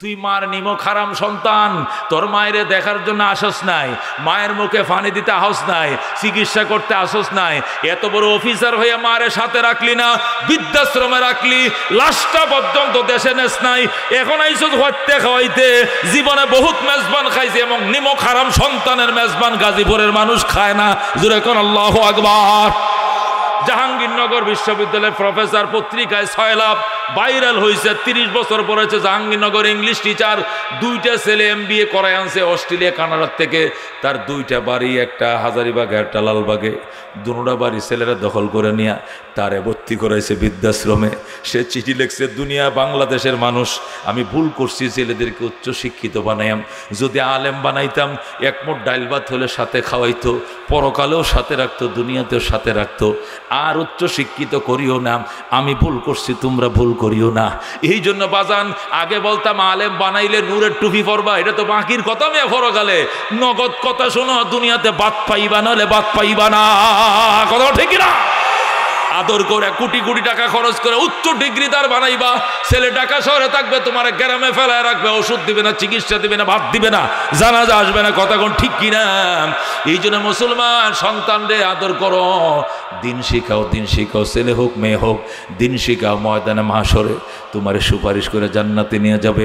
তুই মার নিমক হারাম সন্তান, তোর মায়ের দেখার জন্য আসস নাই, মায়ের মুখে পানি দিতে আসস নাই, চিকিৎসা করতে আসস নাই, এত বড় অফিসার হয়ে মারে সাথে রাখলি না, বৃদ্ধাশ্রমে রাখলি, লাশটা পর্যন্ত দেশে নেস নাই, এখন আইসস হত্যা খাওয়াইতে। জীবনে বহুত মেজবান খাইছে এবং নিমক হারাম সন্তানের মেজবান গাজীপুরের মানুষ খায় না। জোরে কোন আল্লাহু আকবার। জাহাঙ্গীরনগর বিশ্ববিদ্যালয়ের প্রফেসর পত্রিকায় 6 লাভ ভাইরাল হয়েছে, 30 বছর পড়েছে জাহাঙ্গীরনগর, ইংলিশ টিচার, 2টা ছেলে MBA করায় আনছে অস্ট্রেলিয়া কানাডার থেকে। তার 2টা বাড়ি, একটা হাজারিবাগে একটা লালবাগে, দুটা বাড়ি ছেলেরা দখল করে নিয়ে তারে ভর্তি করাইছে বৃদ্ধাশ্রমে। সে চিঠি লিখছে, দুনিয়া বাংলাদেশের মানুষ, আমি ভুল করছি, ছেলেদেরকে উচ্চ শিক্ষিত বানাইম, যদি আলেম বানাইতাম একমুঠ ডাইল ভাত হলে সাথে খাওয়াইতো, পরকালেও সাথে রাখতো, দুনিয়াতেও সাথে রাখতো, আর উচ্চ শিক্ষিত করিও না, আমি ভুল করছি, তোমরা ভুল করিও না। এই জন্য বাজান আগে বলতাম আলেম বানাইলে নূরের টুপি পরবা, এটা তো বাকির কথা, মেয়ে পরকালে নগদ কথা শোনো, দুনিয়াতে বাদ পাইবা নাহলে বাদ পাইবা না, কথা ঠিক না? আদর করে কোটি কোটি টাকা খরচ করে উচ্চ ডিগ্রি তার বানাইবা, ছেলে ঢাকা শহরে থাকবে, তোমার গ্রামে ফেলায় রাখবে, ওষুধ দিবে না, চিকিৎসা দিবে না, ভাত দিবে না, জানাজা আসবে না, কথা কোন ঠিক কিনা? এই জন্য মুসলমান সন্তানরে আদর করো, দিন শিখাও, দিন শিখাও, ছেলে হোক মেয়ে হোক, দিন শিখাও, ময়দানে মাহশরে তোমার সুপারিশ করে জান্নাতে নিয়ে যাবে।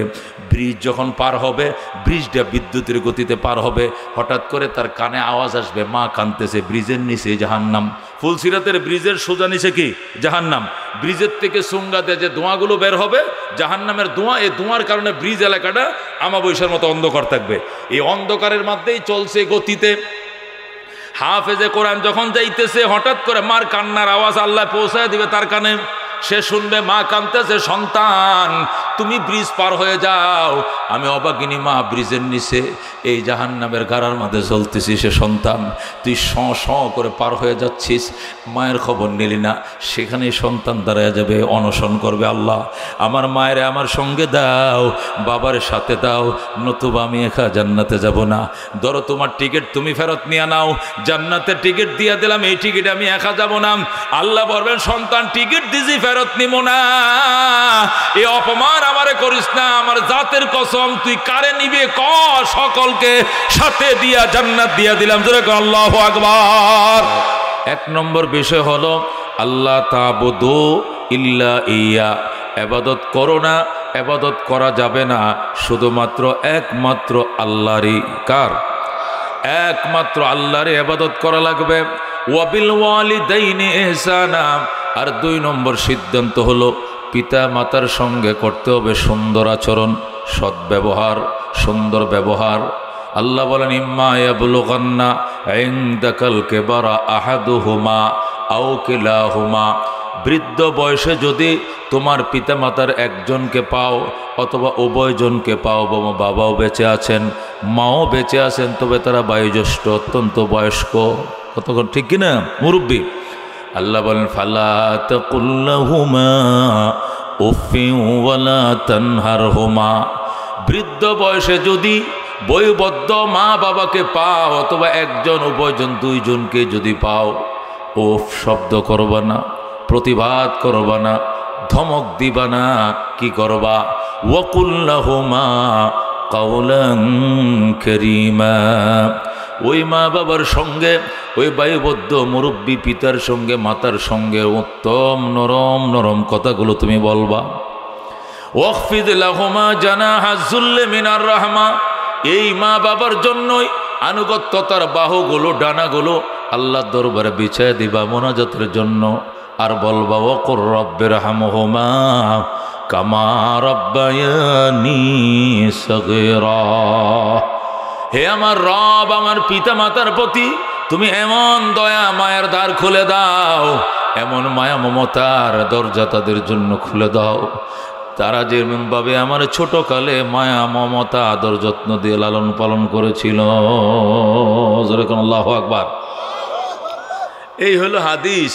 ব্রিজ যখন পার হবে, ব্রিজটা বিদ্যুতের গতিতে পার হবে, হঠাৎ করে তার কানে আওয়াজ আসবে, মা কাঁদতেছে, ব্রিজের নিচে জাহান্নাম। ফুলসিরাতের ব্রিজের সোজা নিচে কি জাহান্নাম, ব্রিজের থেকে সুঙ্গাতে যে ধোঁয়াগুলো বের হবে জাহান্নামের ধোঁয়া, এই ধোঁয়ার কারণে ব্রিজ এলাকাটা আমাবস্যার মতো অন্ধকার থাকবে। এই অন্ধকারের মধ্যেই চলছে গতিতে হাফেজে কোরআন যখন যাইতেছে, হঠাৎ করে মার কান্নার আওয়াজ আল্লাহ পৌঁছায় দিবে তার কানে, সে শুনবে মা কাঁদতেছে, সন্তান তুমি ব্রিজ পার হয়ে যাও। আমি অবাকিনী মা ব্রিজের নিচে এই জাহান্নামের গাড়ার মধ্যে চলতেছি, সে সন্তান তুই শ করে পার হয়ে যাচ্ছিস, মায়ের খবর নিলি না। সেখানেই সন্তান দাঁড়ায় যাবে, অনশন করবে, আল্লাহ আমার মায়ের আমার সঙ্গে দাও, বাবার সাথে দাও, নতুবা আমি একা জান্নাতে যাব না। ধরো তোমার টিকিট তুমি ফেরত নিয়ে নাও, জান্নাতের টিকিট দিয়ে দিলাম, এই টিকিট আমি একা যাব না। আল্লাহ বলবেন সন্তান টিকিট দিছি ফেরত নিব না, এই অপমান আমারে করিস না, আমার জাতের কসম তুই কারে নিবে ক, সকলকে সাথে দিয়া জান্নাত দিয়া দিলাম। জোরে কর আল্লাহু আকবার। 1 নম্বর বিষয় হলো আল্লাহ তা'বুদু ইল্লা ইয়া, ইবাদত করো না, ইবাদত করা যাবে না শুধুমাত্র একমাত্র আল্লাহরই। কার? একমাত্র আল্লাহরই ইবাদত করা লাগবে। ওয়া বিল ওয়ালিদাইনি ইহসানা, আর 2 নম্বর সিদ্ধান্ত হলো পিতা মাতার সঙ্গে করতে হবে সুন্দর আচরণ, সদ্ব্যবহার, সুন্দর ব্যবহার। আল্লাহ বলেন ইম্মা ইয়াবলুগান্না ইনদাকাল কিবারা আহাদুহুমা আও কিলাহুমা, বৃদ্ধ বয়সে যদি তোমার পিতা মাতার একজনকে পাও অথবা উভয়জনকে পাও, বাবাও বেঁচে আছেন মাও বেঁচে আছেন, তবে তারা বয়োজ্যেষ্ঠ, অত্যন্ত বয়স্ক, কতক্ষণ ঠিক কিনা মুরব্বী, আল্লাহ বলেন ফালা তাকুল্লাহুমা উফিন ওয়ালা তানহারহুমা, বৃদ্ধ বয়সে যদি বয়োবদ্ধ মা বাবাকে পাও অথবা একজন উভয়জন 2 জনকে যদি পাও, উফ শব্দ করবা না, প্রতিবাদ করবা না, ধমক দিবা না, কি করবা ওয়াকুল্লাহুমা কাওলান কারীমা, ওই মা বাবার সঙ্গে, ওই বয়োবদ্ধ মুরব্বী পিতার সঙ্গে মাতার সঙ্গে উত্তম নরম নরম কথাগুলো তুমি বলবা। ওয়াখফিদ লাহুমা জানাহা যুল্লি মিনার রাহমা, এই মা বাবার জন্যই আনুগত্যতার বাহুগুলো, ডানাগুলো আল্লাহর দরবারে বিছায় দিবা মোনাজাতের জন্য, আর বলবা ওয়াকুর রাব্বিরহামহুমা কামা রাব্বায়ানি সগীরা, হে আমার রব, আমার পিতা মাতার প্রতি তুমি এমন দয়া মায়ের দ্বার খুলে দাও, এমন মায়া মমতার দরজা তাদের জন্য খুলে দাও, তারা যেমনভাবে আমার ছোটকালে মায়া মমতা আদর যত্ন দিয়ে লালন পালন করেছিল। আল্লাহু আকবার। এই হলো হাদিস,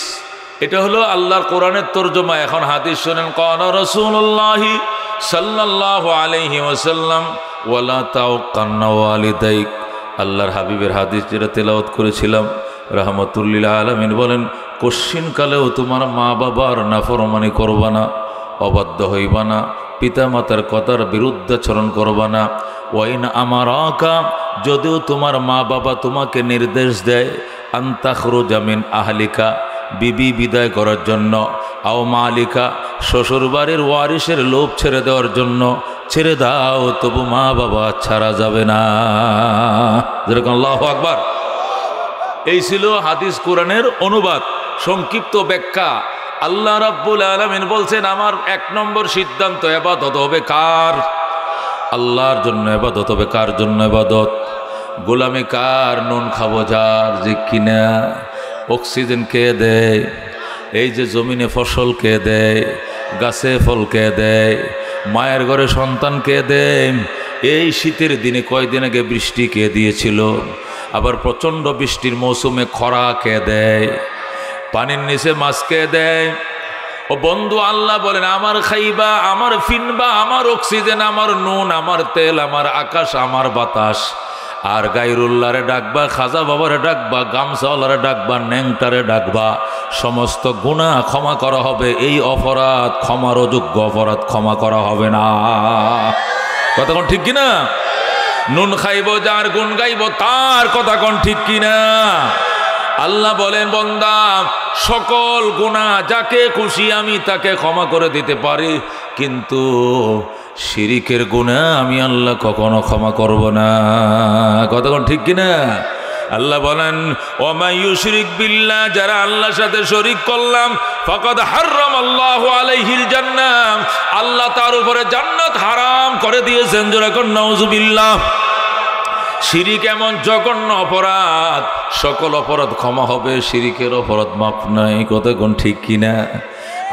এটা হলো আল্লাহর কোরআনের তরজমা। এখন হাদিস শোনেন। কানা রাসূলুল্লাহি সাল্লাল্লাহু আলাইহি ওয়াসাল্লাম ওয়ালা তাওকান্না ওয়ালিদাইক, আল্লাহর হাবিবের হাদিস যেটা তেলাওয়াত করেছিলাম, রাহমাতুল্লিল আলামিন বলেন কশ্চিন কালেও তোমার মা বাবার নাফরমানি করবা না, অবাধ্য হইবা না, পিতা মাতার কথার বিরুদ্ধাচরণ করবা না। ওয়াইন আমারাকা, যদিও তোমার মা বাবা তোমাকে নির্দেশ দেয় আনতাখরুজা মিন আহলিকা, বিবি বিদায় করার জন্য, আও মালিকা, শ্বশুরবাড়ির ওয়ারিসের লোভ ছেড়ে দেওয়ার জন্য, ছেড়ে দাও, তবু মা বাবা ছাড়া যাবে না। যেরকম আল্লাহু আকবার। এই ছিল হাদিস কোরআনের অনুবাদ, সংক্ষিপ্ত ব্যাখ্যা। আল্লাহ রাব্বুল আলামিন বলছেন, আমার 1 নম্বর সিদ্ধান্ত, ইবাদত হবে কার? আল্লাহর জন্য ইবাদত হবে। কার জন্য ইবাদত? গোলামি কার? নুন খাবো যার, যে কিনা অক্সিজেন কে দেয়, এই যে জমিনে ফসল কে দেয়, গাছে ফল কে দেয়, মায়ের ঘরে সন্তান কে দেয়, এই শীতের দিনে কয়দিন আগে বৃষ্টি কে দিয়েছিল, আবার প্রচণ্ড বৃষ্টির মৌসুমে খরা কে দেয়, পানির নিচে মাছ কে দেয়। ও বন্ধু, আল্লাহ বলেন, আমার খাইবা, আমার ফিনবা, আমার অক্সিজেন, আমার নুন, আমার তেল, আমার আকাশ, আমার বাতাস। আর গায়রুল্লাহরে ডাকবা, খাজা বাবারে ডাকবা, গামছাওয়ালারে ডাকবা, ন্যাংটারে ডাকবা, সমস্ত গুনাহ ক্ষমা করা হবে। এই অপরাধ ক্ষমার অযোগ্য অপরাধ ক্ষমা করা হবে না। কথা কোন ঠিক কিনা? নুন খাইব যার, গুণ গাইব তার, কথা কোন ঠিক কিনা? আল্লাহ বলেন, বান্দা, সকল গুনাহ যাকে খুশি আমি তাকে ক্ষমা করে দিতে পারি, কিন্তু শিরিকের গুনাহ আমি আল্লাহ কখনো ক্ষমা করব না। কতক্ষণ ঠিক কিনা? আল্লাহ বলেন, ওয়া ইউশরিক বিল্লাহ, যারা আল্লাহর সাথে শরীক করলাম, ফাকাদ হারামাল্লাহু আলাইহিল জান্নাহ, আল্লাহ তার উপরে জান্নাত হারাম করে দিয়েছেন। জোরে কোন নাউজুবিল্লাহ। শিরিক এমন জঘন্য অপরাধ, সকল অপরাধ ক্ষমা হবে, শিরিকের অপরাধ মাপ নাই। কতক্ষণ ঠিক কিনা?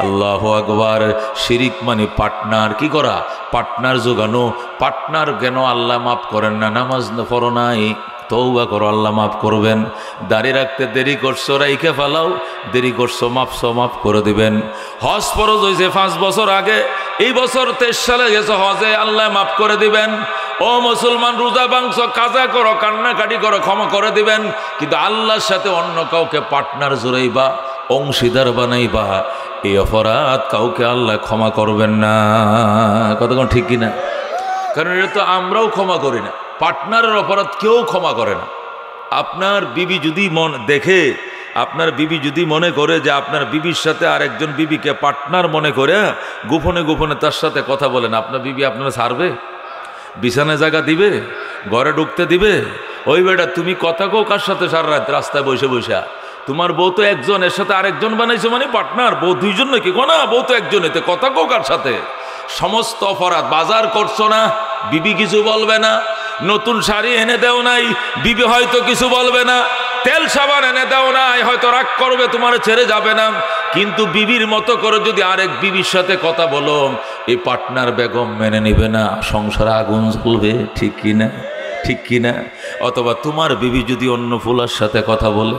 আল্লাহু আকবার। শিরিক মানে পার্টনার কি করা? পার্টনার জোগানো। পার্টনার কেন আল্লাহ মাফ করেন না? নামাজ পড়ো নাই, তওবা করো, আল্লাহ মাফ করবেন। দাড়ি রাখতে দেরি করছো, রাইখে ফেলাও, দেরি করছো, মাফ করে দিবেন। হজ ফরজ হয়েছে 5 বছর আগে, এই বছর 23 সালে গেছো হজে, আল্লাহ মাফ করে দিবেন। ও মুসলমান, রোজা ভাঙছো, কাজা করো, কান্নাকাটি করো, ক্ষমা করে দিবেন। কিন্তু আল্লাহর সাথে অন্য কাউকে পার্টনার জুড়াইবা, অংশীদার বানাইবা, এই অপরাধ কাউকে আল্লাহ ক্ষমা করবেন না। কতক্ষণ ঠিক কিনা? কারণ এটা তো আমরাও ক্ষমা করি না, পার্টনারের অপরাধ কেউ ক্ষমা করে না। আপনার বিবি যদি দেখে, আপনার বিবি যদি মনে করে যে আপনার বিবির সাথে আরেকজন বিবিকে পার্টনার মনে করে গোপনে গোপনে তার সাথে কথা বলেন, আপনার বিবি আপনারা ছাড়বে? বিছানায় জায়গা দিবে? ঘরে ঢুকতে দিবে? ওই বেটা, তুমি কথা কও কার সাথে সারা রাত রাস্তায় বসে বসে? তোমার বউ তো একজন, এর সাথে আরেকজন বানাইছো মানে পার্টনার। বউ 2 জন নাকি? না, বউ তো একজন, এতে কথা কও কার সাথে? সমস্ত অপরাধ। বাজার করছো না, বিবি কিছু বলবে না। নতুন শাড়ি এনে দেও নাই, বিবি হয়তো কিছু বলবে না। তেল সাবান এনে দেও নাই, হয়তো রাগ করবে, তোমার ছেড়ে যাবে না। কিন্তু বিবির মতো করে যদি আরেক বিবির সাথে কথা বলো, এই পার্টনার বেগম মেনে নিবে না, সংসারে আগুন জ্বলবে। ঠিক কিনা? ঠিক কিনা? অথবা তোমার বিবি যদি অন্য ফুলার সাথে কথা বলে,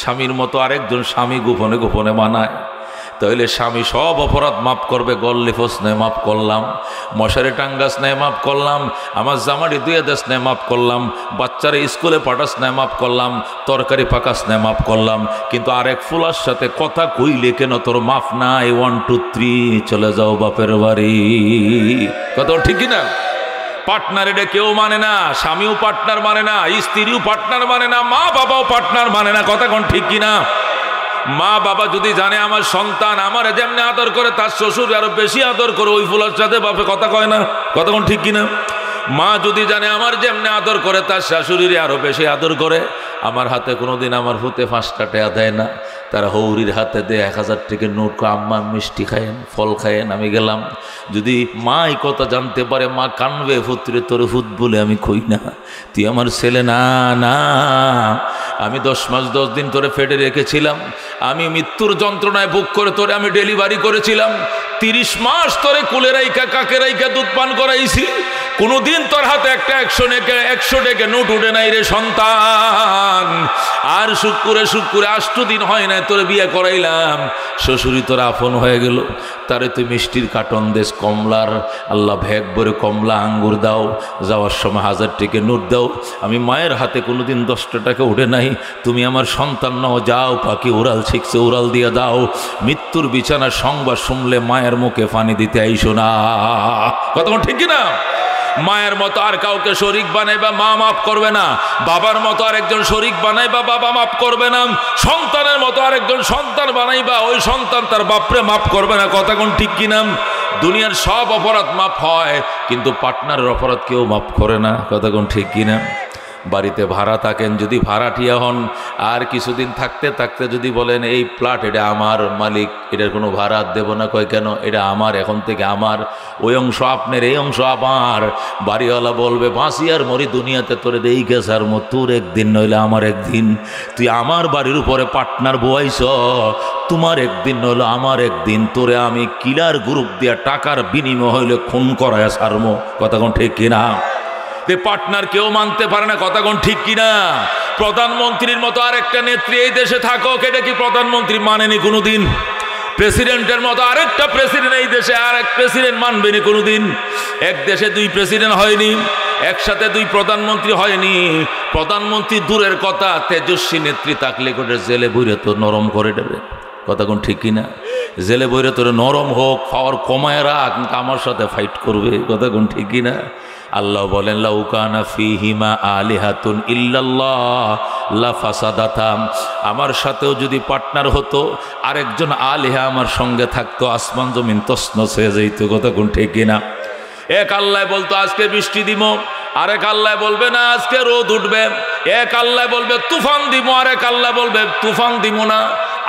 স্বামীর মতো আরেকজন স্বামী গোপনে গোপনে মানায়, তাহলে স্বামী সব অপরাধ মাফ করবে। গল্লি ফোস নেই, মাফ করলাম। মশারি টাঙ্গাস নেই, মাফ করলাম। আমার জামাটি ধুয়ে দেশ নেই, মাফ করলাম। বাচ্চারা স্কুলে পাঠাস নেই, মাফ করলাম। তরকারি পাকাস নেই, মাফ করলাম। কিন্তু আরেক ফুলার সাথে কথা কইলে কেন তোর মাফ নাই? 1 2 3 চলে যাও বাপের বাড়ি। কত ঠিক না? পার্টনার এটা কেউ মানে না। স্বামীও পার্টনার মানে না, স্ত্রীও পার্টনার মানে না, মা বাবাও পার্টনার মানে না। কথা কোন ঠিক কিনা? মা বাবা যদি জানে আমার সন্তান আমার যেমনি আদর করে তার শ্বশুর আরো বেশি আদর করে, ওই ফুলার সাথে বাপে কথা কয় না। কথা কোন ঠিক কিনা? মা যদি জানে আমার যেমনি আদর করে তার শাশুড়ির আরো বেশি আদর করে, আমার হাতে কোনোদিন আমার হুতে 5 টাকা দেয় না, তারা হৌরির হাতে দেয় 1000 টাকার নোট, আম্মা মিষ্টি খায়েন, ফল খায়েন। আমি গেলাম, যদি মা এই কথা জানতে পারে, মা কানবে, পুত্রে তোর হুত বলে আমি কই না, তুই আমার ছেলে না। না, আমি 10 মাস 10 দিন তোরে ফেটে রেখেছিলাম, আমি মৃত্যুর যন্ত্রণায় বুক করে তোরে আমি ডেলিভারি করেছিলাম, 30 মাস তোরে কুলে রাইকা কাকে রাইকা দুধ পান করাইছি, কোনোদিন তোর হাতে একটা 100 টাকা নোট উঠে নাই রে সন্তান। আর শুক্রে 8 দিন হয় না তোরে বিয়ে করাইলাম, শ্বশুরি তোর আপন হয়ে গেল, তারে তুই মিষ্টির কার্টন দেশ কমলার, আল্লাহ ভ্যাগ ভরে কমলা আঙ্গুর দাও, যাওয়ার সময় 1000 টাকা নোট দাও। আমি মায়ের হাতে কোনোদিন 10 টাকা উঠে নাই, তুমি আমার সন্তান নাও, যাও পাখি উড়াল শিখছে উড়াল দিয়ে দাও। মৃত্যুর বিছানার সংবাদ শুনলে মায়ের মুখে পানি দিতে আইসো না। কথা ঠিক না? মায়ের মতো আর কাউকে শরীক বানাইবা, মা মাফ করবে না। বাবার মতো আরেকজন শরীক বানাইবা, বাবা মাফ করবে না। সন্তানের মতো আরেকজন সন্তান বানাইবা, ওই সন্তান তার বাপরে মাফ করবে না। কথা কোন ঠিক কিনা? দুনিয়ার সব অপরাধ মাফ হয়, কিন্তু পার্টনারের অপরাধ কেউ মাফ করে না। কথা কোন ঠিক কিনা? বাড়িতে ভাড়া থাকেন, যদি ভাড়াটিয়া হন, আর কিছুদিন থাকতে থাকতে যদি বলেন এই প্লট এটা আমার, মালিক এটার কোনো ভাড়া দেব না, কয় কেন? এটা আমার, এখন থেকে আমার, ওই অংশ আপনার, এই অংশ আমার। বাড়িওয়ালা বলবে বাঁচি আর মরি দুনিয়াতে তোরে দেই গেছার মো, তোর একদিন নইলে আমার একদিন। তুই আমার বাড়ির উপরে পার্টনার বয়াইছ, তোমার একদিন নইলে আমার একদিন। তোরে আমি কিলার গ্রুপ দিয়া টাকার বিনিময় হইলে খুন করায় সারমো। কথা কোন ঠিক কিনা? পার্টনার কেউ মানতে পারে না। কথা কোন ঠিক কিনা? প্রধানমন্ত্রীর মতো আরেকটা নেত্রী এই দেশে থাকুক, এটা কি প্রধানমন্ত্রী মানেনি কোনোদিন? প্রেসিডেন্টের মতো আরেকটা প্রেসিডেন্ট এই দেশে আরেক প্রেসিডেন্ট মানবেনি কোনোদিন। এক দেশে 2 প্রেসিডেন্ট হয়নি, একসাথে 2 প্রধানমন্ত্রী হয়নি। প্রধানমন্ত্রী দূরের কথা, তেজস্বী নেত্রী থাকলে করে জেলে বইরে তো নরম করে দেবে। কথা কোন ঠিক কিনা? জেলে বইরে তোরে নরম হোক, পাওয়ার কমায় রাখ, আমার সাথে ফাইট করবে। কথা কোন ঠিক কিনা? আল্লাহ বলেন লাউ কানা ফীহিমা আলিহাতুন ইল্লাল্লাহ লাফাসাদাতা, আমার সাথেও যদি পার্টনার হতো, আরেকজন আলিহা আমার সঙ্গে থাকতো, আসমান জমিন তছনছ হয়ে যাইতো। কথা কোন ঠিক কিনা? এক আল্লাহ বলতো আজকে বৃষ্টি দিব, আরেক আল্লাহ বলবে না আজকে রোদ উঠবে। এক আল্লাহ বলবে তুফান দিব, আরেক আল্লাহ বলবে তুফান দিব না।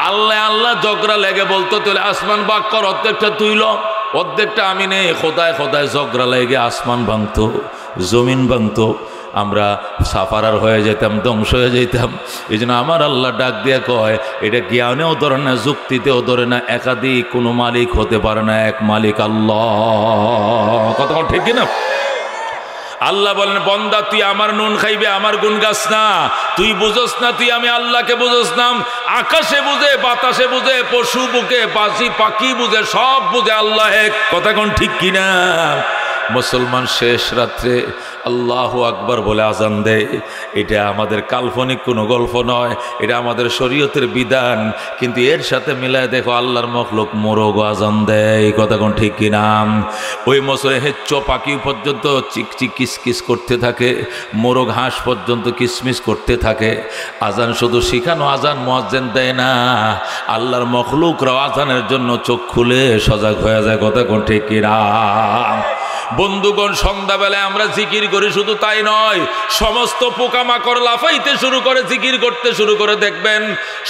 আল্লাহ আল্লাহ ঝগড়া লেগে বলতো তাহলে আসমান ভাগ কর, অর্ধেকটা তুইল অর্ধেকটা আমি নেই। খোদায় খোদায় ঝগড়া লেগে আসমান ভাঙতো, জমিন ভাঙতো, আমরা সাফারার হয়ে যেতাম, ধ্বংস হয়ে যেতাম। এই জন্য আমার আল্লাহ ডাক দিয়ে কয় এটা জ্ঞানেও ধরে না, যুক্তিতেও ধরে না, একাধিক কোনো মালিক হতে পারে না, এক মালিক আল্লাহ। কথা ঠিক কিনা? আল্লাহ বলেন বন্দা তুই আমার নুন খাইবে, আমার গুণ গাছ না, তুই বুঝোস না, তুই আমি আল্লাহকে বুঝোস না। আকাশে বুঝে, বাতাসে বুঝে, পশু বুকে, পাখি বুঝে, সব বুঝে আল্লাহ এক। কথা কোন ঠিক কিনা? মুসলমান শেষ রাত্রে আল্লাহু আকবার বলে আজান দেয়, এটা আমাদের কাল্পনিক কোনো গল্প নয়, এটা আমাদের শরীয়তের বিধান। কিন্তু এর সাথে মিলায় দেখো আল্লাহর মখলুক মোরগ আজান দেয়। কথা কোন ঠিক কিনা? ওই মশরে হেচ্চ পাখি পর্যন্ত চিকচিক কিসকিস করতে থাকে, মোরগ হাঁস পর্যন্ত কিসমিস করতে থাকে। আজান শুধু শিখানো, আজান মুয়াজ্জিন দেয় না, আল্লাহর মখলুকরাও আজানের জন্য চোখ খুলে সজাগ হয়ে যায়। কথা কোন ঠিক কিনা? বন্ধুগণ, সন্ধ্যাবেলায় আমরা জিকির করি, শুধু তাই নয়, সমস্ত পোকামাকড় লাফাইতে শুরু করে, জিকির করতে শুরু করে। দেখবেন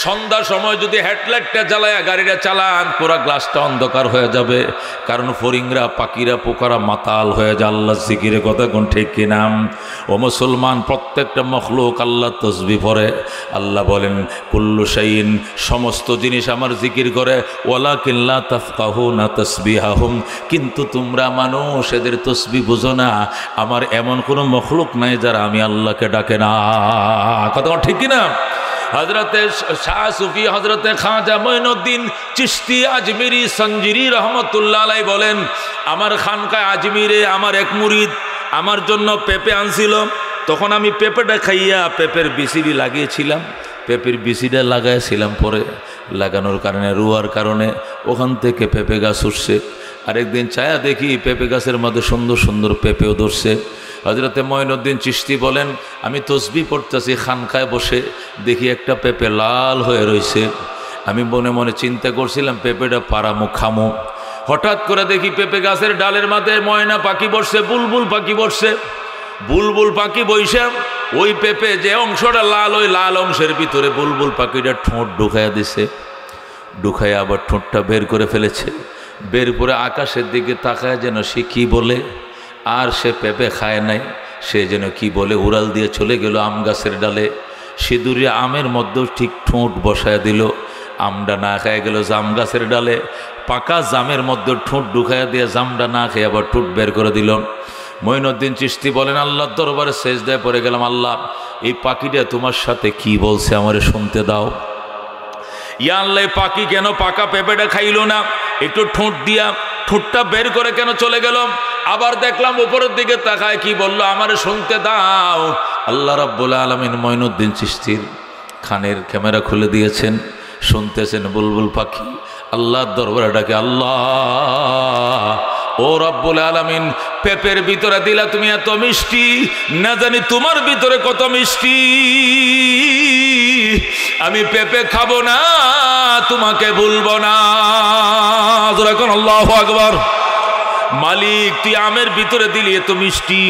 সন্ধ্যার সময় যদি হেডলাইটটা জ্বালায়া গাড়িটা চালান, পুরা গ্লাসটা অন্ধকার হয়ে যাবে, কারণ ফড়িংরা, পাখিরা, পোকারা মাতাল হয়ে যায় আল্লাহ জিকিরে। কথা কোন ঠিক কিনা? ও মুসলমান, প্রত্যেকটা মখলুক আল্লাহ তসবিহ পড়ে। আল্লাহ বলেন কুল্লু শাইইন, সমস্ত জিনিস আমার জিকির করে, ওয়ালাকিন লা তাফকাহুনা তাসবিহাহুম, কিন্তু তোমরা মানুষ এদের তসবিহ বুঝো না। আমার এমন কোনো মখলুক নাই যারা আমি আল্লাহকে ডাকে না। কথা ঠিক কিনা? হযরতে শাহ সুফি হযরতে খাজা মঈনুদ্দিন চিশতি আজমিরি সঞ্জিরি রহমতুল্লাহ আলাইহি বলেন, আমার খানকায় আজমিরে আমার এক মুরিদ আমার জন্য পেঁপে আনছিল। তখন আমি পেঁপেটা খাইয়া পেঁপের বিচিরি লাগিয়েছিলাম, পেঁপের বিচিটা লাগাইছিলাম, পরে লাগানোর কারণে, রুয়ার কারণে ওখান থেকে পেঁপে গাছ উঠছে। আরেকদিন ছায়া দেখি পেঁপে গাছের মধ্যে সুন্দর সুন্দর পেঁপেও ধরছে। হযরতে মঈনুদ্দিন চিশতি বলেন, আমি তসবিহ পড়তেছি খানকায় বসে, দেখি একটা পেঁপে লাল হয়ে রয়েছে। আমি মনে মনে চিন্তা করছিলাম পেঁপেটা পারামো, খামো। হঠাৎ করে দেখি পেঁপে গাছের ডালের মাঝে ময়না পাখি বসছে, বুলবুল পাখি বসছে। বুলবুল পাখি বইসা ওই পেঁপে যে অংশটা লাল, ওই লাল অংশের ভিতরে বুলবুল পাখিটা ঠোঁট ঢুকাইয়া দিছে। ঢুকাইয়া আবার ঠোঁটটা বের করে ফেলেছে। বের করে আকাশের দিকে তাকায় যেন সে কি বলে, আর সে পেঁপে খায় নাই, সে যেন কি বলে উড়াল দিয়ে চলে গেল আম গাছের ডালে। সিঁদুরে আমের মধ্যেও ঠিক ঠোঁট বসায় দিল, আমটা না খায় গেল জাম গাছের ডালে। পাকা জামের মধ্যে ঠোঁট ঢুকাইয়া দিয়ে জামটা না খেয়ে আবার ঠোঁট বের করে দিল। মঈনুদ্দিন চিশতি বলেন, আল্লাহর দরবারে সেজদায় পড়ে গেলাম, আল্লাহ এই পাখিটা তোমার সাথে কি বলছে আমারে শুনতে দাও। ইয়া আল্লাহ, পাখি কেন পাকা পেঁপেটা খাইল না? একটু ঠোঁট দিয়া ঠোঁটটা বের করে কেন চলে গেল? আবার দেখলাম উপরের দিকে তাকায়, কি বলল আমারে শুনতে দাও। আল্লাহ রাব্বুল আলামিন মঈনুদ্দিন চিশতির খানের ক্যামেরা খুলে দিয়েছেন, শুনতেছেন বুলবুল পাখি আল্লাহর দরবারে ডাকে, আল্লাহ ও রব্বুল আলামিন, পেঁপের ভিতরে দিলা তুমি এত মিষ্টি, না জানি তোমার ভিতরে কত মিষ্টি। আমি পেঁপে খাবো না, তোমাকে ভুলবো না। এখন আল্লাহু আকবার। মালিক তুই আমের ভিতরে দিলি এত মিষ্টি,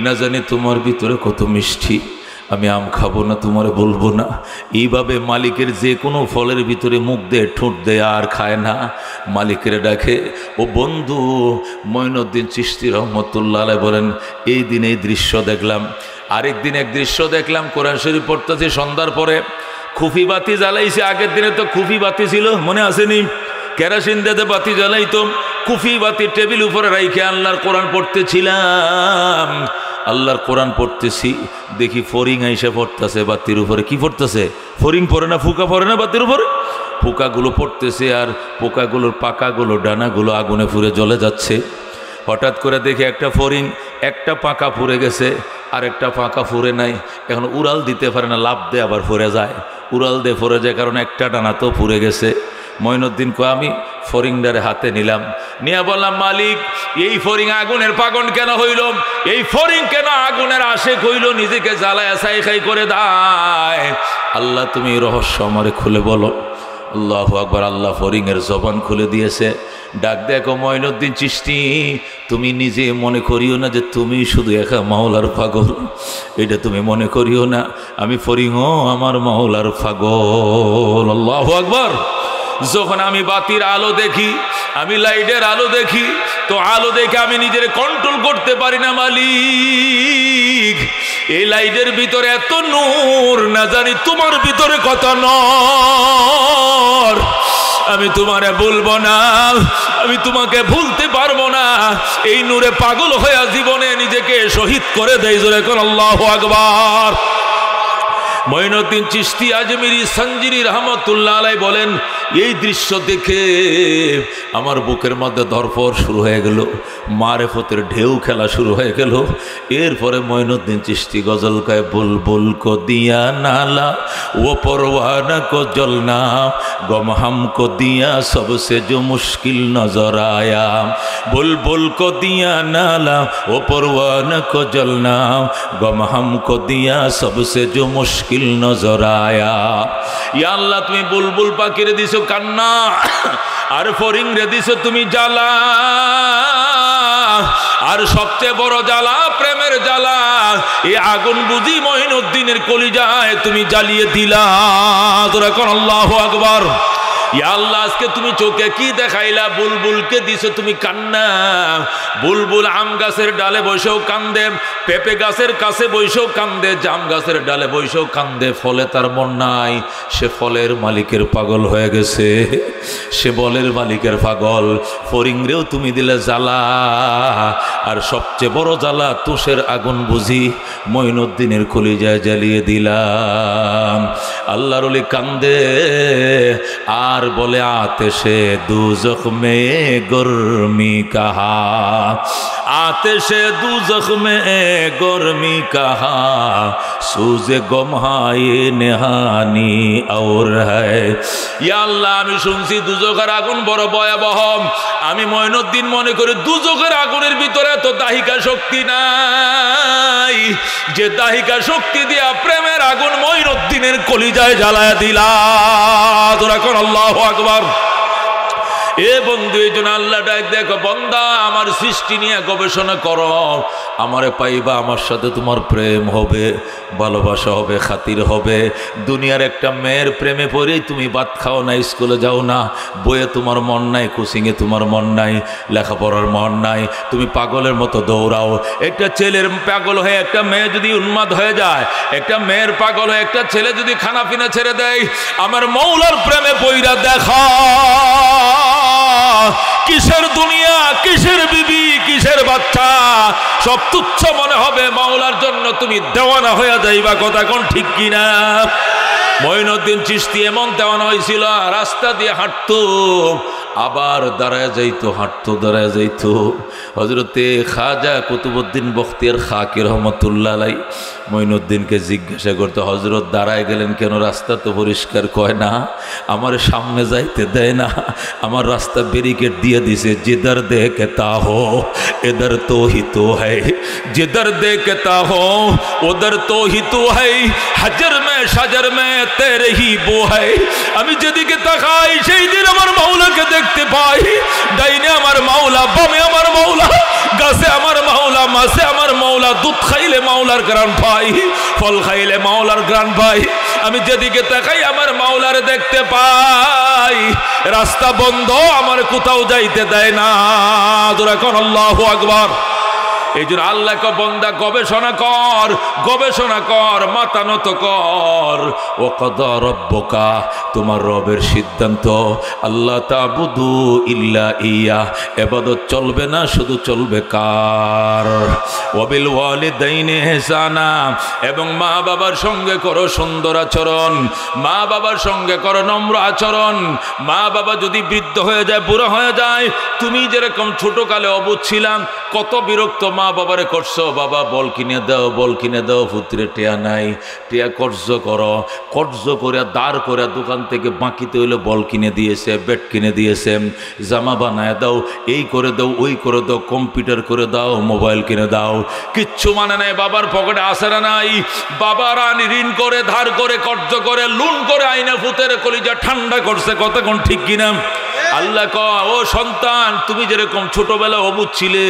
না জানি তোমার ভিতরে কত মিষ্টি। আমি আম খাবো না, তোমারে বলবো না। এইভাবে মালিকের যে কোনো ফলের ভিতরে মুখ দেয়, ঠোঁট দেয়, আর খায় না। মালিকের ডাকে, ও বন্ধু মঈনুদ্দিন চিশতি রহমতুল্লাহ আলাইহি বলেন, এই দিন এই দৃশ্য দেখলাম। আরেক দিন এক দৃশ্য দেখলাম, কোরআন শরীফ পড়তেছি, সন্ধ্যার পরে খুফি বাতি জ্বালাইছে। আগের দিনে তো খুফি বাতি ছিল, মনে আসেনি? কেরোসিন দিয়ে বাতি জ্বালাইতো, খুফি বাতি টেবিল উপরে রাইখে আল্লাহর কোরআন পড়তেছিলাম। আল্লাহর কোরআন পড়তেছি, দেখি ফরিং আইসা পড়তেছে বাতির উপরে। কি পড়তেছে? ফরিং পড়ে না, ফুকা পড়ে না বাতির উপরে? পোকাগুলো পড়তেছে, আর পোকাগুলোর পাকাগুলো ডানাগুলো আগুনে পুড়ে জ্বলে যাচ্ছে। হঠাৎ করে দেখি একটা ফরিং, একটা পাকা পুড়ে গেছে, আর একটা পাকা ফুরে নাই। এখন উড়াল দিতে পারে না, লাভ দিয়ে আবার ফুরে যায়, উড়াল দিয়ে ফুরে যায়, কারণ একটা ডানা তো পুড়ে গেছে। মঈনুদ্দিন কয়, আমি ফরিংডারে হাতে নিলাম, নিয়ে বললাম, মালিক এই ফরিং আগুনের পাগল কেন হইল? এই ফরিং কেন আগুনের আশেক হইল? নিজেকে জ্বালায় ছাই খাই করে দেয়। আল্লাহ তুমি রহস্য আমারে খুলে বলো। আল্লাহু আকবার। আল্লাহ ফরিংয়ের জবান খুলে দিয়েছে। ডাক দেখো, মঈনুদ্দিন চিশতি, তুমি নিজে মনে করিও না যে তুমি শুধু একা মাওলার পাগল, এটা তুমি মনে করিও না। আমি ফরিংও আমার মাওলার পাগল। আল্লাহু আকবার। যখন আমি বাতির আলো দেখি, আমি লাইটের আলো দেখি, তো আলো দেখে আমি নিজের কন্ট্রোল করতে পারি না। মালিক এই লাইটের ভিতরে এত নূর, না জানি তোমার ভিতরে কত নূর। আমি তোমারে ভুলবো না, আমি তোমাকে ভুলতে পারবো না। এই নূরে পাগল হয়ে জীবনে নিজেকে শহীদ করে দেয়। জোরে কোন আল্লাহু আকবার। মঈনুদ্দিন চিশতি আজমিরি সঞ্জিরি রহমতুল্লাহ আলাইহি বলেন, এই দৃশ্য দেখে আমার বুকের মধ্যে ধরপড় শুরু হয়ে গেল, মারেফতের ঢেউ খেলা শুরু হয়ে গেল। এরপরে মঈনুদ্দিন চিশতি গজল গায়, বুলবুল কো দিয়া নালা ও পরওয়ানা কো জলনা, গম হামকো দিয়া সবসে जो मुश्किल नजर आया, बुलबुल को दिया नाला ओ परवाना को जलना, गम हमको दिया सबसे जो मुश्किल नजर आया। या अल्लाह তুমি বুলবুল পাখিরে দিছো কান্না, আর ফরিং রে দিছো তুমি জ্বালা, আর সবচেয়ে বড় জ্বালা প্রেমের জ্বালা। এই আগুন বুঝি মঈনুদ্দিনের কলিজায় তুমি জ্বালিয়ে দিলা। তোরা কোন আল্লাহু আকবার। ইয়া আল্লাহ, আজকে তুমি চোখে কি দেখাইলা? বুলবুলকে দিছো তুমি কান্না। বুলবুল আম গাছের ডালে বসেও কান্দে, পেঁপে গাছের কাছে বসেও কান্দে, জাম গাছের ডালে বসেও কান্দে। ফলে তার মন নাই, সে ফলের মালিকের পাগল হয়ে গেছে, সে বলের মালিকের পাগল। ফরিংরেও তুমি দিলে জ্বালা, আর সবচেয়ে বড় জ্বালা তুষের আগুন বুঝি মঈনুদ্দিনের কলিজায় জ্বালিয়ে দিলাম। আল্লাহর ওলি কান্দে আর বলে, আতেশে দুজখ মে গরমি কাহা, আতেশে দুজখ মে গরমি কাহা, সুজে গমহায়ে নেহানি और है। ইয়া আল্লাহ, আমি শুনছি দুজখের আগুন বড় ভয়াবহ। আমি মঈনুদ্দিন মনে করি দুজখের আগুনের ভিতরে এত দাহিকা শক্তি নাই, যে দাহিকা শক্তি দিয়া প্রেমের আগুন মঈনুদ্দিনের কলিজায় জ্বালায় দিলা। তোরা কোন আল্লাহু আকবার। এ বন্ধু, এই জন্য আল্লাহ ডাক দেখো, বন্দা আমার সৃষ্টি নিয়ে গবেষণা করো, আমারে পাইবা, আমার সাথে তোমার প্রেম হবে, ভালোবাসা হবে, খাতির হবে। দুনিয়ার একটা মেয়ের প্রেমে পড়েই তুমি ভাত খাও না, স্কুলে যাও না, বইয়ে তোমার মন নাই, কোচিংয়ে তোমার মন নাই, লেখাপড়ার মন নাই, তুমি পাগলের মতো দৌড়াও। একটা ছেলের পাগল হয়ে একটা মেয়ে যদি উন্মাদ হয়ে যায়, একটা মেয়ের পাগল হয়ে একটা ছেলে যদি খানা পিনা ছেড়ে দেয়, আমার মৌলার প্রেমে পইরা দেখা। কিসের দুনিয়া, কিসের বিবি, কিসের বাচ্চা, সব তুচ্ছ মনে হবে। মাওলার জন্য তুমি দেওয়ানা হয়ে যাইবা। কথা কোন ঠিক কিনা? মঈনুদ্দিন চিশতি এমন দেওয়ানা হয়েছিল, রাস্তা দিয়ে হাঁটতো আবার দাঁড়ায় যাইতো, হাঁটতো, দাঁড়ায় যাইতো। হজরতে খাজা কুতুবউদ্দিন বখতিয়ার খাকি রহমতুল্লাহ আলাই মঈনুদ্দিনকে জিজ্ঞাসা করতো, হজরত দাঁড়ায় গেলেন কেন? রাস্তা তো পরিষ্কার। কয় না, আমার সামনে যাইতে দেয় না, আমার রাস্তা ব্যারিকেড দিয়ে দিছে। জিদার দেখতা হো এদার তো হি তো হ্যায়, জিদার দেখতা হো উদার তো হি তো হ্যায়, হাজার মে সাজার মে তেরে হি বো হ্যায়। আমি যেদিকে তাকাই সেই দিন আমার মাওলাকে দেখতে পাই। ডাইনে আমার মাওলা, বামে আমার মাওলা, গাছে আমার মাওলা, মাছে আমার মাওলা। দুধ খাইলে মাওলার গ্রান পাই, ফল খাইলে মাওলার গ্রান পাই। আমি যেদিকে তাকাই আমার মাওলার দেখতে পাই। রাস্তা বন্ধ, আমার কোথাও যাইতে দেয় না। এখন আল্লাহু আকবার। এই জন্য আল্লাহকে বন্দা গবেষণা কর, গবেষণা কর, মাথা নত কর। ও কদা রব্বুকা, তোমার রবের সিদ্ধান্ত আল্লাহ তাবুদু ইল্লা ইয়া, ইবাদত চলবে না, শুধু চলবে কার? ওয়াবিল ওয়ালিদাইনি ইহসানা, এবং মা বাবার সঙ্গে করো সুন্দর আচরণ, মা বাবার সঙ্গে করো নম্র আচরণ। মা বাবা যদি বৃদ্ধ হয়ে যায়, বুড়া হয়ে যায়, তুমি যেরকম ছোটকালে অবুঝ ছিলাম, কত বিরক্ত মা বাবারে করছো, বাবা বল কিনে দাও, বল কিনে দাও, পুত্রে টেয়া নাই, টেয়া কর্জ করো, কর্জ করে দাঁড় করে দোকান থেকে বাকিতে হইলে বল কিনে দিয়েছে, ব্যাট কিনে দিয়েছে, জামা বানায় দাও, এই করে দাও, ওই করে দাও, কম্পিউটার করে দাও, মোবাইল কিনে দাও। কিচ্ছু মানে নাই, বাবার পকেটে আসে না নাই। বাবারা ঋণ করে, ধার করে, কর্জ করে, লুন করে আইনা ফুতের কলিজা ঠান্ডা করছে। কতক্ষণ ঠিক কিনা? আল্লাহ কয়, ও সন্তান, তুমি যেরকম ছোটবেলা অবুঝ ছিলে,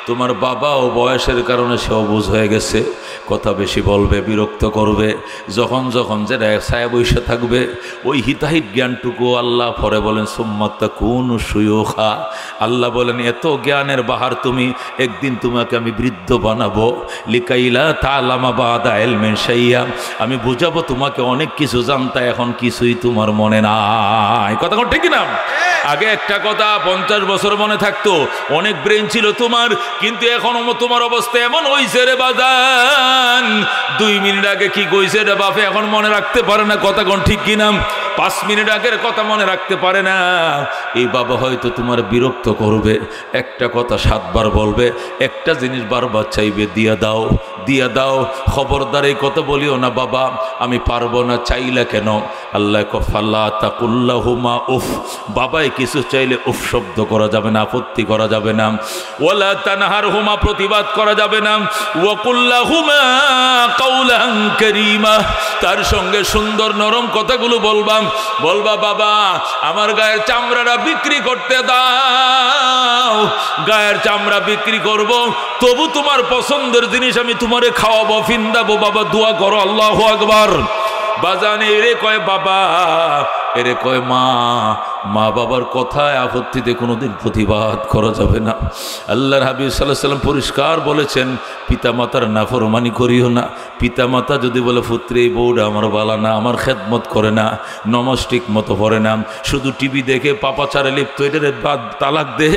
তোমার বাবাও বয়সের কারণে সে অবুঝ হয়ে গেছে। কথা বেশি বলবে, বিরক্ত করবে, যখন যখন যেটা ছায়া বৈশা থাকবে, ওই হিতাহিত জ্ঞানটুকু আল্লাহ পরে বলেন সুম্মাত্তা কোন সুয়ুখা। আল্লাহ বলেন এত জ্ঞানের বাহার তুমি, একদিন তোমাকে আমি বৃদ্ধ বানাবো। লিকাইলা তালামা বাদা ইলমিন শাইয়া, আমি বুঝাবো তোমাকে অনেক কিছু জানতা, এখন কিছুই তোমার মনে নাই। কথা কোন ঠিক না? আগে একটা কথা 50 বছর মনে থাকতো, অনেক ব্রেন ছিল তোমার, কিন্তু এখন তোমার অবস্থা এমন হইছে রে বাজান, 2 মিনিট আগে কি কইছে রে বাপে এখন মনে রাখতে পারে না। কথা কোন ঠিক কিনা? 5 মিনিট আগের কথা মনে রাখতে পারে না। এই বাবা হয়তো তোমার বিরক্ত করবে, একটা কথা 7 বার বলবে, একটা জিনিস বারবার চাইবে, দিয়া দাও, দিয়া দাও। খবরদার এই কথা বলিও না, বাবা আমি পারবো না। চাইলা কেন? আল্লাহ কফাল্লা তাকুল্লাহুমা উফ, বাবাই কিছু চাইলে উফ শব্দ করা যাবে না, আপত্তি করা যাবে না। ওয়ালা তানহারহুমা, প্রতিবাদ করা যাবে না। ওয়াকুল্লাহুমা কাওলান কারীমা, তার সঙ্গে সুন্দর নরম কথাগুলো বলবাম। বলবা বাবা আমার গায়ের চামড়াটা বিক্রি করতে দাও, গায়ের চামড়া বিক্রি করব, তবু তোমার পছন্দের জিনিস আমি তোমারে খাওয়াবো, ফিন্দাবো। বাবা দোয়া করো, আল্লাহু আকবার। বাজানে এরে কয় বাবা, এরে কয় মা। মা বাবার কথায় আপত্তিতে কোনোদিন প্রতিবাদ করা যাবে না। আল্লাহর হাবিব সাল্লাল্লাহু আলাইহি সাল্লাম পরিষ্কার বলেছেন, পিতা মাতার নাফরমানি করিও না। পিতা মাতা যদি বলে পুত্রে এই বউটা আমার বালা না, আমার খেদমত করে না, নমাজ ঠিক মতো পড়ে না, শুধু টিভি দেখে পাপাচারে লিপ্ত, এটার বাদ তালাক দে।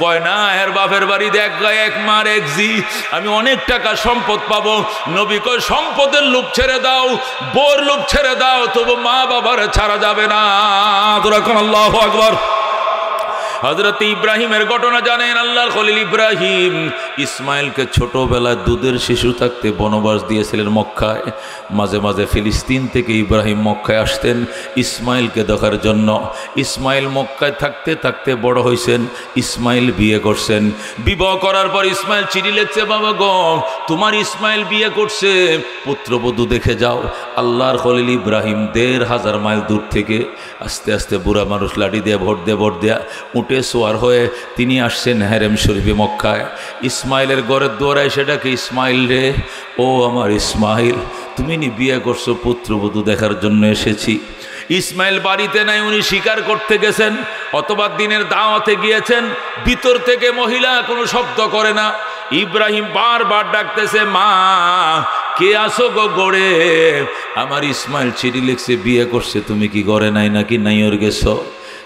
কয় না, এর বাপের বাড়ি এক গায়ে এক মার এক জি, আমি অনেক টাকা সম্পদ পাবো। নবী কয় সম্পদের লোভ ছেড়ে দাও, বোর লোভ ছেড়ে দাও, তবু মা বাবার ছাড়া যাবে না। তোরা কোন আল্লাহু আকবার। হযরত ইব্রাহিমের ঘটনা জানেন। আল্লাহর খলিল ইব্রাহিম ইসমাইলকে ছোটবেলায় দুধের শিশু থাকতে বনবাস দিয়েছিলেন মক্কায়। মাঝে মাঝে ফিলিস্তিন থেকে ইব্রাহিম মক্কায় আসতেন ইসমাইলকে দেখার জন্য। ইসমাইল মক্কায় থাকতে থাকতে বড় হয়েছেন। ইসমাইল বিয়ে করছেন। বিবাহ করার পর ইসমাইল চিঠি লিখছে, বাবা গো তোমার ইসমাইল বিয়ে করছে, পুত্রবধূ দেখে যাও। আল্লাহর খলিল ইব্রাহিম 1500 মাইল দূর থেকে আস্তে আস্তে বুড়া মানুষ লাঠি দিয়ে ভোট দেয়া উঠে সোয়ার হয়ে তিনি আসছেন হেরেম শরীফে মক্কায়। ইসমাইলের ঘরের দোয়ারায় সেটাকে ইসমাইল রে, ও আমার ইসমাইল তুমি নি বিয়ে করছো, পুত্রবধূ দেখার জন্য এসেছি। ইসমাইল বাড়িতে নাই, উনি শিকার করতে গেছেন অথবা দিনের দাওয়াতে গিয়েছেন। ভিতর থেকে মহিলা কোনো শব্দ করে না। ইব্রাহিম বারবার ডাকতেছে, মা কে আসো গো গড়ে? আমার ইসমাইল চিঠি লিখছে, বিয়ে করছে, তুমি কি গড়ে নাই নাকি নাই ওর গেছো?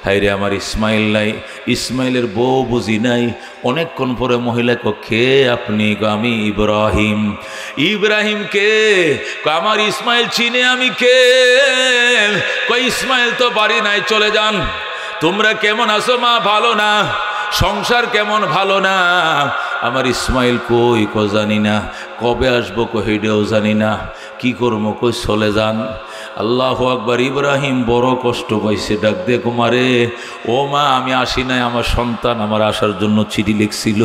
হাইরে আমার ইসমাইল নাই, ইসমাইলের বউ বুঝি নাই। অনেকক্ষণ পরে মহিলা কে আপনি? আমি ইব্রাহিম। ইব্রাহিম কে? আমার ইসমাইল চিনে আমি কে? ইসমাইল তো বাড়ি নাই, চলে যান। তোমরা কেমন আছো মা? ভালো না। সংসার কেমন? ভালো না। আমার ইসমাইল কই? কো জানি না। কবে আসবো? কো হেডেও জানি না। কি করবো? কই চলে যান। আল্লাহু আকবার। ইব্রাহিম বড় কষ্ট পাইছে, ডাক দে কুমারে, ও মা আমি আসি নাই, আমার সন্তান আমার আসার জন্য চিঠি লিখছিল,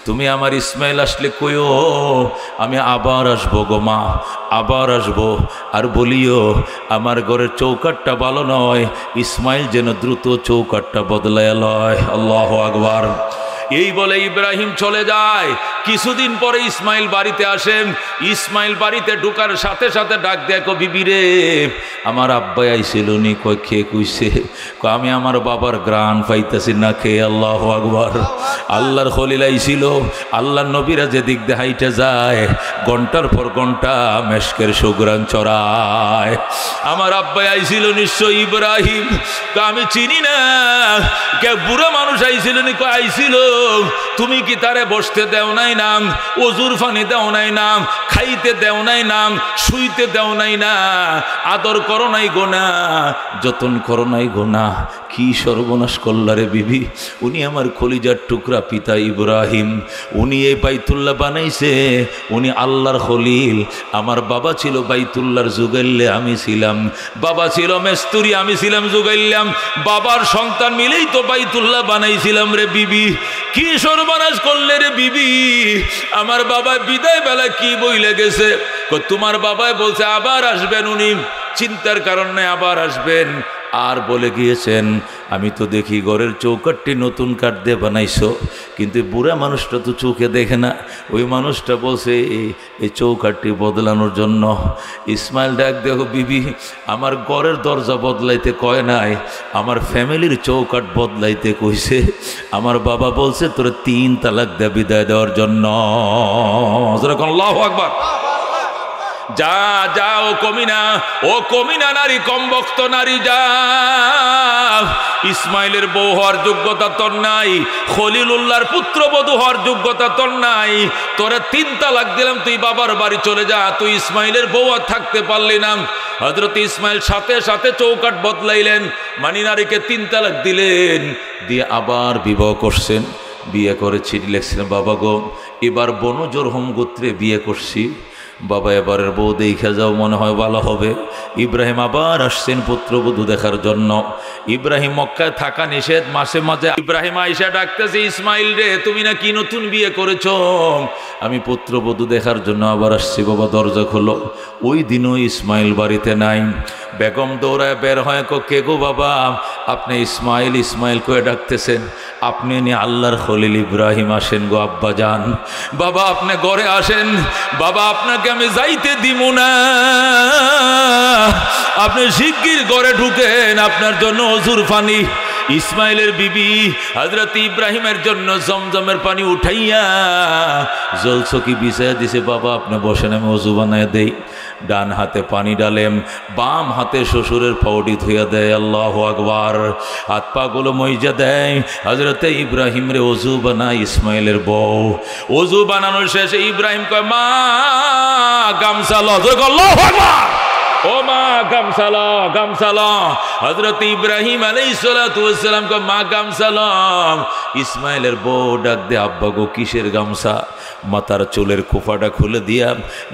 তুমি আমার ইসমাইল আসলে কইও আমি আবার আসবো গো মা, আবার আসবো। আর বলিও আমার ঘরের চৌকাটটা ভালো নয়, ইসমাইল যেন দ্রুত চৌকাটটা বদলায় লয়। আল্লাহু আকবার। এই বলে ইব্রাহিম চলে যায়। কিছুদিন পরে ইসমাইল বাড়িতে আসেন। ইসমাইল বাড়িতে ঢুকার সাথে সাথে ডাক দেখো বিবি রে, আমার আব্বাই আইছিল নি? কয় খেয়ে কইছে। আমি আমার বাবার গ্রাণ পাইতেছি না খেয়ে। আল্লাহু আকবার। আল্লাহর খলিল আইছিল। আল্লাহর নবীরা যে দিক দিয়ে হাইটে যায় ঘন্টার পর ঘন্টা মেশকের সুগ্রাণ চড়ায়। আমার আব্বাই আইছিল নিশ্চয় ইব্রাহিম। আমি চিনি না। কে বুড়া মানুষ আইছিল নি? কয় আইছিল। তুমি কি তারে বসতে দেও নাই নাম, ওজুর ফানি দেও নাই নাম, খাইতে দেও নাই নাম, শুইতে দেও নাই না, আদর করো নাই গোনা, যতন করো নাই গোনা। কি সর্বনাশ করলারে বিবি। উনি আমার কলিজার টুকরা পিতা ইব্রাহিম, উনি এই বাইতুল্লাহ বানাইছে, উনি আল্লাহর খলিল। আমার বাবা ছিল বাইতুল্লাহর জুগাইল্লে, আমি ছিলাম। বাবা ছিল মেস্তুরি, আমি ছিলাম জুগাইল্লাম। বাবার সন্তান মিলেই তো বাইতুল্লাহ বানাইছিলাম রে বিবি। কি সর্বনাশ করলে রে বিবি। আমার বাবা বিদায় বেলা কি বইলে গেছে, তোমার বাবাই বলছে আবার আসবেন উনি, চিন্তার কারণে আবার আসবেন। আর বলে গিয়েছেন আমি তো দেখি ঘরের চৌকাটটি নতুন কাঠ দিয়ে বানাইছো, কিন্তু বুড়া মানুষটা তো চোখে দেখে না। ওই মানুষটা বলছে এই চৌকাটটি বদলানোর জন্য। ইসমাইল ডাক দেখো বিবি, আমার ঘরের দরজা বদলাইতে কয় নাই, আমার ফ্যামিলির চৌকাট বদলাইতে কইছে। আমার বাবা বলছে তোর 3 তালাক দে বিদায় দেওয়ার জন্য। আল্লাহু আকবার। যা যা ও কমিনা, ও কমিনা নারী, কম বক্ত নারী, যা। ইসমাইলের বউ হওয়ার যোগ্যতা তোর নাই, খলিলুল্লাহর পুত্রবধূ হওয়ার যোগ্যতা তোর নাই। তোরে 3 তালাক দিলাম, তুই বাবার বাড়ি চলে যা। তুই ইসমাইলের বউ আর থাকতে পারলি না। হযরত ইসমাইল সাথে সাথে চৌকাট বদলাইলেন, মানি নারীকে 3 তালাক দিলেন, দিয়ে আবার বিবাহ করছেন। বিয়ে করে চিঠি লিখছিলেন, বাবা গো এবার বনজোর হোম গোত্রে বিয়ে করছি, বাবা এবারের বউ দেখে যাও, মনে হয় ভালো হবে। ইব্রাহিম আবার আসছেন পুত্রবধূ দেখার জন্য। ইব্রাহিম মক্কায় থাকা নিষেধ, মাসে মাঝে ইব্রাহিম আয়েশা ডাকতেছে, ইসমাইল রে তুমি না কি নতুন বিয়ে করেছ, আমি পুত্রবধূ দেখার জন্য আবার আসছি বাবা, দরজা খোলো। ওই দিনও ইসমাইল বাড়িতে নাই। বেগম দৌড়ায় বের হয়, কে গো বাবা, আপনি ইসমাইল ইসমাইল করে ডাকতেছেন, আপনি নিয়ে আল্লাহর খলিল ইব্রাহিম আসেন গো আব্বা যান। বাবা আপনি ঘরে আসেন, বাবা আপনাকে আমি যাইতে দিব না, আপনি শিগগির ঘরে ঢুকেন, আপনার জন্য অজুর পানি। ইসমাইলের বিবি হযরত ইব্রাহিমের জন্য জমজমের পানি উঠাইয়া জলচকি বিছাইয়া দিছে, বাবা আপনি বসেন আমি অজু বানায় দেই। ডান হাতে পানি ডালেম, বাম হাতে শ্বশুরের পাউডি ধুইয়া দেয়। আল্লাহু আকবার। হাত পা গুলো মইজা দেয়। হযরতে ইব্রাহিম রে অজু বানায় ইসমাইলের বউ। অজু বানানোর শেষে ইব্রাহিম কয় মা গামছা লো। আল্লাহু আকবার। ও মা গামছা লো, গামছা লো। হযরত ইব্রাহিম আলাইহিস সালাতু ওয়াস সালাম কয় মা গামছা লো। ইসমাইলের বউ ডাক দে, আব্বা গো কিসের গামছা? মাথার চুলের খোফাটা খুলে দিয়া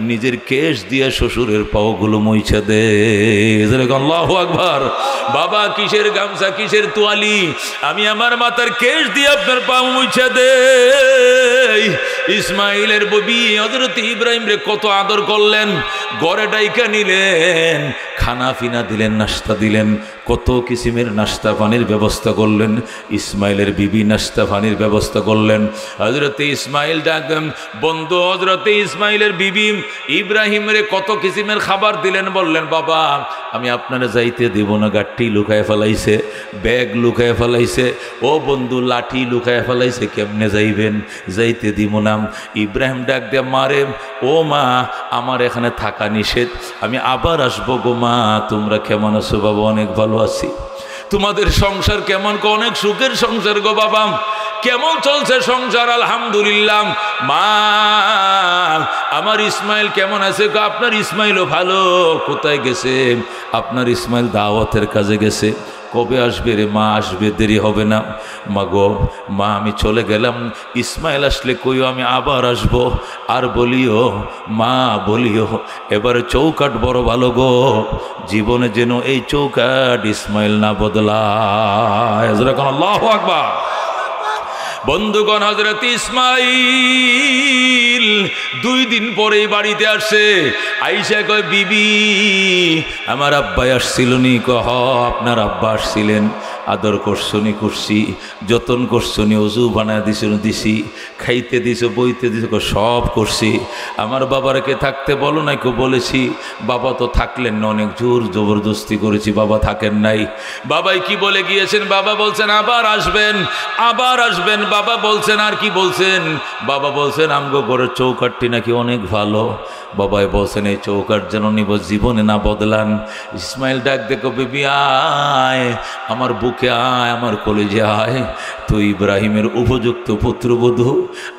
নিজের কেশ দিয়া শ্বশুরের পাওগুলো মুইছে দে। আল্লাহু আকবার। বাবা কিসের গামছা, কিসের তোয়ালি? আমি আমার মাথার কেশ দিয়ে আপনার পা মুইছে দে। ইসমাইলের বিবি হযরত ইব্রাহিম রে কত আদর করলেন, ঘরে ডাইকা নিলেন, খানা ফিনা দিলেন, নাস্তা দিলেন, কত কিসিমের নাস্তা পানির ব্যবস্থা করলেন। ইসমাইলের বিবি নাস্তা পানির ব্যবস্থা করলেন। হযরতে ইসমাইল ডাকলেন, বন্ধু হযরতে ইসমাইলের বিবি ইব্রাহিম রে কত কিসিমের খাবার দিলেন, বললেন বাবা আমি আপনারা যাইতে দেব না, গাঠি লুকায় ফেলাইছে, ব্যাগ লুকায় ফেলাইছে, ও বন্ধু লাঠি লুকায় ফেলাইছে, কেমনে যাইবেন, যাইতে দিব না। ইব্রাহিম ডাক দিয়ে, মারে ও মা আমার এখানে থাকা নিষেধ, আমি আবার আসবো গো মা, তোমরা কেমন আছো? বাবা অনেক ভালো আছি। তোমাদের সংসার কেমন? অনেক সুখের সংসার গো বাবা। কেমন চলছে সংসার? আলহামদুলিল্লাহ। মা আমার ইসমাইল কেমন আছে? আপনার ইসমাইলও ভালো। কোথায় গেছে? আপনার ইসমাইল দাওয়াতের কাজে গেছে। কবে আসবে রে মা? আসবে, দেরি হবে না। মা গো, মা আমি চলে গেলাম, ইসমাইল আসলে কইও আমি আবার আসব। আর বলিও মা, বলিও এবারে চৌকাট বড় ভালো গো, জীবনে যেন এই চৌকাট ইসমাইল না বদলায়। আল্লাহু আকবার। বন্ধুগণ, হযরত ইসমাইল 2 দিন পরেই বাড়িতে আসে। আইসা কয়, বিবি আমার আব্বাই আসছিল নি? কহ আপনার আব্বা আসছিলেন, আদর করছনি করছি, যতন করছনি, অজু বানায় দিছিল দিছি, খাইতে দিছ, বইতে দিছ, সব করছি। আমার বাবারকে থাকতে বলো নাই? কেউ বলেছি। বাবা তো থাকলেন না, অনেক জোর জবরদস্তি করেছি, বাবা থাকেন নাই। বাবাই কি বলে গিয়েছেন? বাবা বলছেন আবার আসবেন, আবার আসবেন। বাবা বলছেন, আর কি বলছেন? বাবা বলছেন আমগো ঘরের চৌকাটটি নাকি অনেক ভালো। বাবাই বলছেন এই চৌকাট যেন নিব জীবনে না বদলান। ইসমাইল ডাক দেখো, বিবি আয়, আমার বুকে আয়, আমার কলেজে আয়, তুই ইব্রাহিমের উপযুক্ত পুত্রবধূ।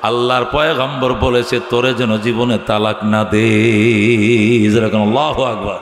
আল্লাহর পয়গম্বর বলেছে তোরে যেন জীবনে তালাক না দে। আল্লাহু আকবার।